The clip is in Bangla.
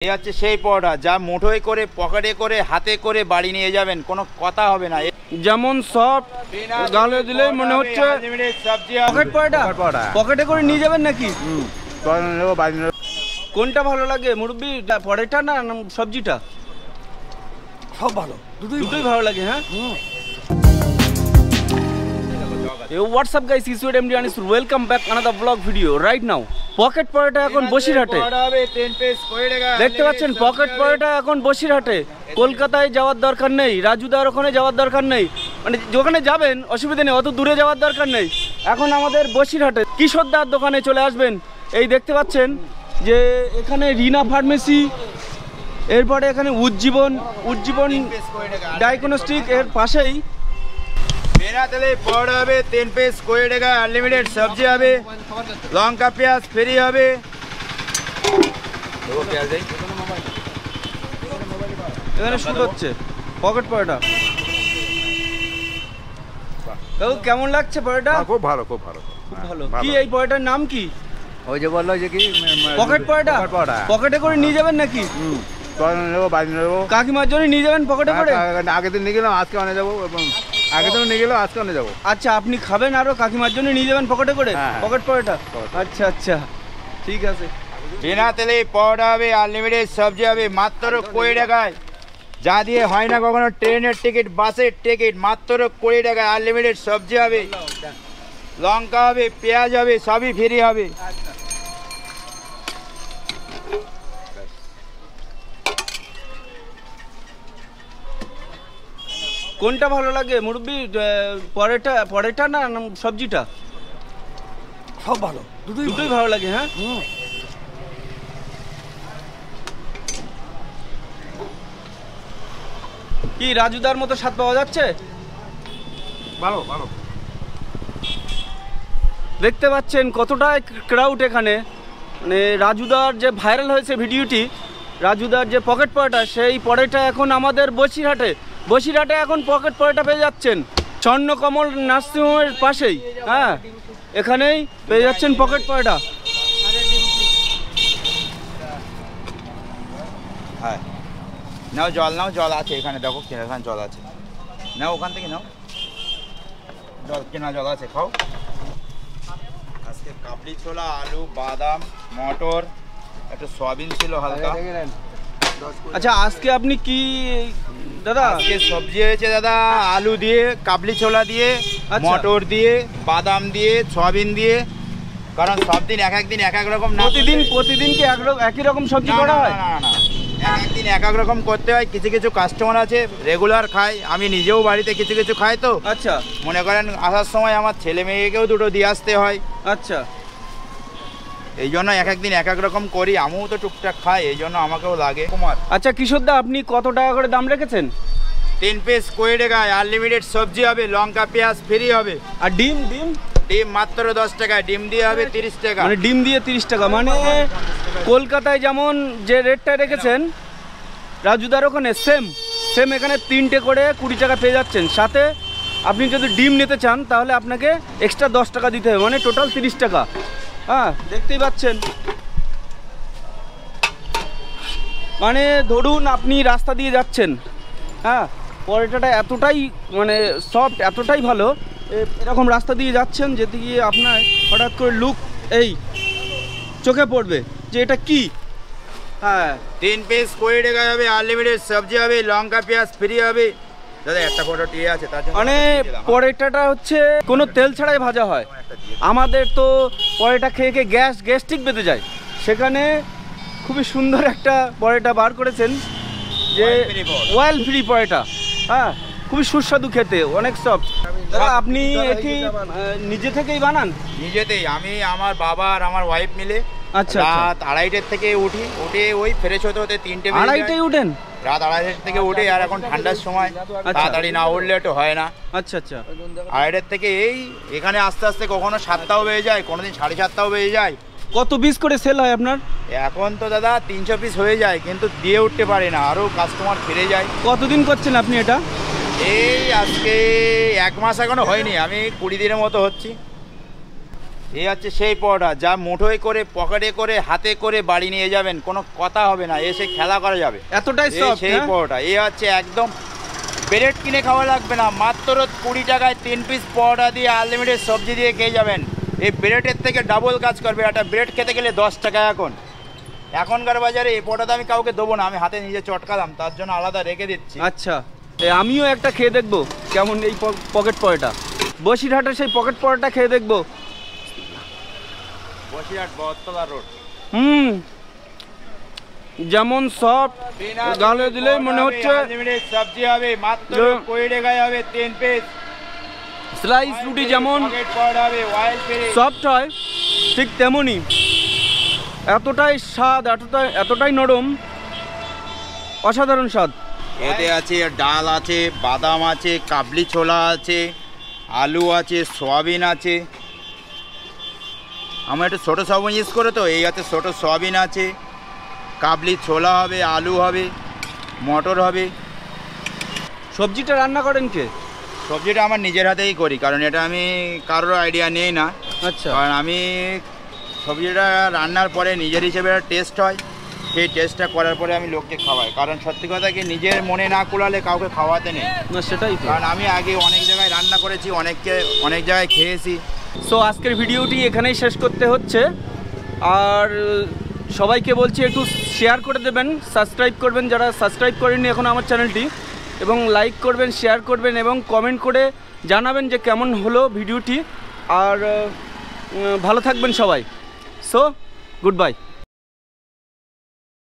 এই হচ্ছে সেই পরোটা যা মুঠোয় করে পকেটে করে হাতে করে বাড়ি নিয়ে যাবেন, কোনো কথা হবে না। যেমন সফট গালে দিলে মনে হচ্ছে পকেট পরোটা, পকেটে করে নিয়ে যাবেন নাকি? কোনটা ভালো লাগে মুরব্বি, পরোটা না সবজিটা? সব ভালো, দুটোই ভালো লাগে। হ্যাঁ, what's up guys, it's MD and welcome back another vlog video right now. Pocket paratha এখন বসিরহাটে দেখতে পাচ্ছেন। পকেট পরোটা এখন বসিরহাটে, কলকাতায় যাওয়ার দরকার নেই, রাজুদার ওখানে যাওয়ার দরকার নেই, মানে যেখানে যাবেন অসুবিধা নেই, অত দূরে যাওয়ার দরকার নেই। এখন আমাদের বসিরহাটে কিশোরদার দোকানে চলে আসবেন। এই দেখতে পাচ্ছেন যে এখানে রিনা ফার্মেসি, এরপরে এখানে উজ্জীবন ডায়াগনস্টিক, এর পাশেই बिना तेले पौड़ा হবে 3 পিস 20 টাকা, আনলিমিটেড সবজি হবে, লঙ্কা পেঁয়াজ ফ্রি হবে। দেখো পেঁয়াজ দেই, এখানে শুট হচ্ছে পকেট পরোটা। দেখো কেমন লাগছে পরোটা? খুব ভালো, খুব ভালো, খুব ভালো। কি এই পরোটার নাম কি? ওই যে বললো যে কি পকেট পরোটা, পকেটে করে নিয়ে যাবেন নাকি? কাকিমার জন্য নিয়ে যাবেন পকেটে করে? আগের দিন নিয়ে গেলাম, আজকে অনে যাবো, এবং আগের দিন নিয়ে গেলাম, আজকে অনে যাবো। আচ্ছা, আপনি খাবেন আরো কাকিমার জন্য নিয়ে যাবেন পকেটে করে পকেট পরোটা? আচ্ছা আচ্ছা, ঠিক আছে। বিনা তেলে পরোটা হবে, আনলিমিটেড সবজি হবে, মাত্র 20 টাকায়। যা দিয়ে হয় না কখনো, ট্রেনের টিকিট, বাসের টিকিট, মাত্র 20 টাকায় আনলিমিটেড সবজি হবে, লঙ্কা হবে, পেঁয়াজ হবে, সবই ফ্রি হবে। কোনটা ভালো লাগে মুরব্বি, পরোটা না সবজিটা? সব ভালো, দুটোই ভালো লাগে। হ্যাঁ, কি রাজুদার মতো স্বাদ পাওয়া যাচ্ছে? ভালো ভালো। দেখতে পাচ্ছেন কতটা ক্রাউড এখানে, মানে রাজুদার যে ভাইরাল হয়েছে ভিডিওটি, রাজুদার যে পকেট পরোটা, সেই পরোটা এখন আমাদের বসিরহাটে এখন পকেট পরোটা পেয়ে যাচ্ছেন। স্বর্ণকমল নার্সিংহোমের পাশেই, হ্যাঁ, এখানেই পেয়ে যাচ্ছেন পকেট পরোটা। হ্যাঁ, নাও জল, নাও জল আছে এখানে, দেখো এখানে জল আছে, নাও ওখান থেকে নাও জল, কেনা জল আছে, খাও। আজকে কাবলি ছোলা, আলু, বাদাম, মটর, একটু সয়াবিন ছিল হালকা। আচ্ছা, আজকে আপনি কি দাদা? আজকে সবজি হয়েছে দাদা, আলু দিয়ে, কাবলি ছোলা দিয়ে, মটর দিয়ে, বাদাম দিয়ে, সয়াবিন দিয়ে। কারণ সব দিন এক একদিন এক এক রকম না, প্রতিদিন কি একই রকম সবজি করা হয়? না, এক একদিন এক এক রকম করতে হয়। কিছু কিছু কাস্টমার আছে রেগুলার খায়, আমি নিজেও বাড়িতে কিছু কিছু খাই, তো আচ্ছা, মনে করেন আসার সময় আমার ছেলে মেয়েকেও দুটো দিয়ে আসতে হয়। আচ্ছা, এই জন্য এক একদিন এক এক রকম করি, আমিও তো টুকটাক খাই, এই জন্য আমাকেও লাগে। কুমার, আচ্ছা কিশোরদা, আপনি কত টাকা করে দাম রেখেছেন? 3 পিস 20 টাকায়, আনলিমিটেড সবজি হবে, লঙ্কা পেঁয়াজ ফ্রি হবে। আর ডিম মাত্র 10 টাকায়, ডিম দিয়ে হবে 30 টাকা। মানে ডিম দিয়ে 30 টাকা, মানে কলকাতায় যেমন যে রেটটা রেখেছেন রাজুদার ওখানে সেম এখানে 3টে করে 20 টাকা পেয়ে যাচ্ছেন। সাথে আপনি যদি ডিম নিতে চান তাহলে আপনাকে এক্সট্রা 10 টাকা দিতে হবে, মানে টোটাল 30 টাকা। হ্যাঁ, দেখতেই পাচ্ছেন। মানে ধরুন আপনি রাস্তা দিয়ে যাচ্ছেন, হ্যাঁ, পরোটাটা এতটাই মানে সফট, এতটাই ভালো, এরকম রাস্তা দিয়ে যাচ্ছেন, যেতে গিয়ে আপনার হঠাৎ করে লুক এই চোখে পড়বে যে এটা কি। হ্যাঁ, 3 পিস 20 টাকায় হবে, আনলিমিটেড সবজি হবে, লঙ্কা পেঁয়াজ ফ্রি হবে। দাদা একটা ফটো টিয়ে আছে, তার জন্য মানে পরোটাটা হচ্ছে কোনো তেল ছাড়াই ভাজা হয়। আমাদের তো পরোটা খেয়ে খেয়ে গ্যাস্ট্রিক বেঁধে যায়, সেখানে খুবই সুন্দর একটা পরোটা বার করেছেন, যে অয়েল ফ্রি পরোটা। হ্যাঁ, খুবই সুস্বাদু খেতে, অনেক সফট। দাদা আপনি কি নিজে থেকেই বানান? নিজেতেই, আমি, আমার বাবা আর আমার ওয়াইফ মিলে। আচ্ছা, রাত 2:30 থেকে উঠে ওই ফ্রেশ হতে 3টে। 2:30টায় উঠেন? রাত 2:30 থেকে উঠে, আর এখন ঠান্ডার সময় তাড়াতাড়ি না উঠলে একটু হয় না। আচ্ছা আচ্ছা, 2:30 থেকে এই এখানে আস্তে আস্তে কখনো 7টাও বেজে যায়, কোনোদিন 7:30টাও বেজে যায়। কত পিস করে সেল হয় আপনার? এখন তো দাদা 300 পিস হয়ে যায়, কিন্তু দিয়ে উঠতে পারে না, আরও কাস্টমার ফিরে যায়। কতদিন করছেন আপনি এটা? এই আজকে 1 মাস এখনো হয়নি, আমি 20 দিনের মতো হচ্ছি। এই হচ্ছে সেই পরোটা যা মুঠোয় করে পকেটে করে হাতে করে বাড়ি নিয়ে যাবেন, কোনো কথা হবে না, এসে খেলা করা যাবে, এতটাই এই সফট। সেই পরোটা। এই হচ্ছে একদম ব্রেড কিনে খাওয়া লাগবে না, মাত্র 20 টাকায় 3 পিস পরোটা দিয়ে আনলিমিটেড সবজি দিয়ে খেয়ে যাবেন। এই ব্রেডের থেকে ডাবল কাজ করবে। একটা ব্রেড খেতে গেলে 10 টাকা এখনকার বাজারে। এই পরোটা আমি কাউকে দেবো না, আমি হাতে নিজে চটকালাম, তার জন্য আলাদা রেখে দিচ্ছি। আচ্ছা, আমিও একটা খেয়ে দেখবো কেমন এই পকেট পরোটা। বসিরহাটের সেই পকেট পরোটা খেয়ে দেখবো। বসিরহাট বটতলা রোড। যেমন সফট, গালে দিলেই মনে হচ্ছে সবজি হবে, মাত্র 20 টাকায় হবে 3 পিস। স্লাইস রুটি যেমন সফট হয়, ঠিক তেমনই এতটাই স্বাদ, এতটাই নরম, অসাধারণ স্বাদ। এতে আছে ডাল আছে, বাদাম আছে, কাবলি ছোলা আছে, আলু আছে, সয়াবিন আছে। আমরা একটু ছোটো সয়াবিন ইউজ করে, তো এই আছে ছোটো সয়াবিন আছে, কাবলি ছোলা হবে, আলু হবে, মটর হবে। সবজিটা রান্না করেন কে? সবজিটা আমার নিজের হাতেই করি, কারণ এটা আমি কারোর আইডিয়া নেই না। আচ্ছা, কারণ আমি সবজিটা রান্নার পরে নিজের হিসেবে টেস্ট হয়, সেই টেস্টটা করার পরে আমি লোককে খাওয়াই। কারণ সত্যি কথা কি, নিজের মনে না কুলালে কাউকে খাওয়াতে নেই। না সেটাই তো। কারণ আমি আগে অনেক জায়গায় রান্না করেছি, অনেক জায়গায় খেয়েছি। সো আজকের ভিডিওটি এখানেই শেষ করতে হচ্ছে। আর সবাইকে বলছি একটু শেয়ার করে দেবেন, সাবস্ক্রাইব করবেন যারা সাবস্ক্রাইব করেননি এখন আমার চ্যানেলটি, এবং লাইক করবেন, শেয়ার করবেন এবং কমেন্ট করে জানাবেন যে কেমন হলো ভিডিওটি। আর ভালো থাকবেন সবাই। So good bye.